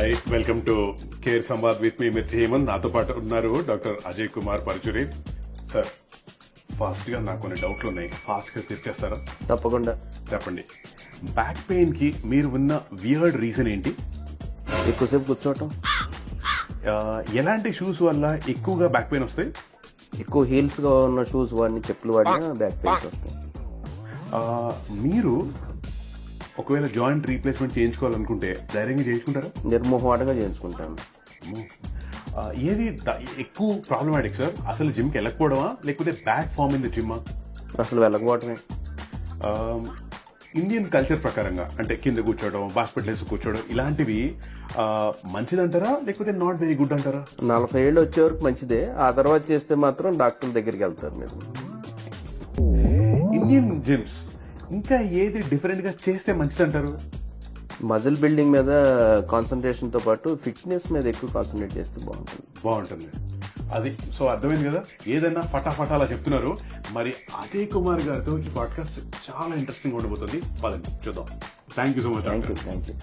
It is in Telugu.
Hi, welcome to care Samvad with me Mirchi Hemant. నాతో పాటు ఉన్నారు doctor Ajay Kumar Parachuri. Sir, fast గా నాకు కొన్ని డౌట్లు ఉన్నాయి, ఫాస్ట్ గా తీర్చేస్తారా? తప్పకుండా. చెప్పండి. బ్యాక్ పెయిన్ కి మీరు ఉన్న వియర్డ్ రీజన్ ఏంటి? ఎక్కువసేపు కూర్చోవటం. ఎలాంటి షూస్ వల్ల ఎక్కువగా బ్యాక్ పెయిన్ వస్తాయి? ఎక్కువ హీల్స్ గా ఉన్న షూస్ వాడిని, చెప్పులు వాడినా బ్యాక్ పెయిన్స్ వస్తాయి. మీరు ఒకవేళ జాయింట్ రీప్లేస్మెంట్ చేయించుకోవాలనుకుంటే ధైర్యంగా చేయించుకుంటారా? నిర్మోహమాటంగా చేయించుకుంటాను. ఏది ఎక్కువ ప్రాబ్లమాటిక్ సార్? అసలు జిమ్ కి వెళ్ళకపోవడమా, లేకపోతే back form in the gym? అసలు వెళ్ళకపోవటమే. ఇండియన్ కల్చర్ ప్రకారంగా అంటే కింద కూర్చోవడం, హాస్పిటల్స్ కూర్చోవడం ఇలాంటివి మంచిదంటారా, లేకపోతే నాట్ వెరీ గుడ్ అంటారా? 40 ఏళ్ళు వచ్చే వరకు మంచిదే. ఆ తర్వాత చేస్తే మాత్రం డాక్టర్ దగ్గరికి వెళ్తారు మీరు. ఇండియన్ జిమ్స్ ఇంకా ఏది డిఫరెంట్ గా చేస్తే మంచిదంటారు? మజిల్ బిల్డింగ్ మీద కాన్సన్ట్రేషన్ తో పాటు ఫిట్నెస్ మీద ఎక్కువ కాన్సన్ట్రేట్ చేస్తే బాగుంటుంది. అది సో అర్థమైంది కదా, ఏదైనా ఫటాఫటా అలా చెప్తున్నారు. మరి అజయ్ కుమార్ గారితో ఈ పాడ్కాస్ట్ చాలా ఇంట్రెస్టింగ్ ఉండబోతుంది. పదండి చూద్దాం. Thank you so much. Thank you.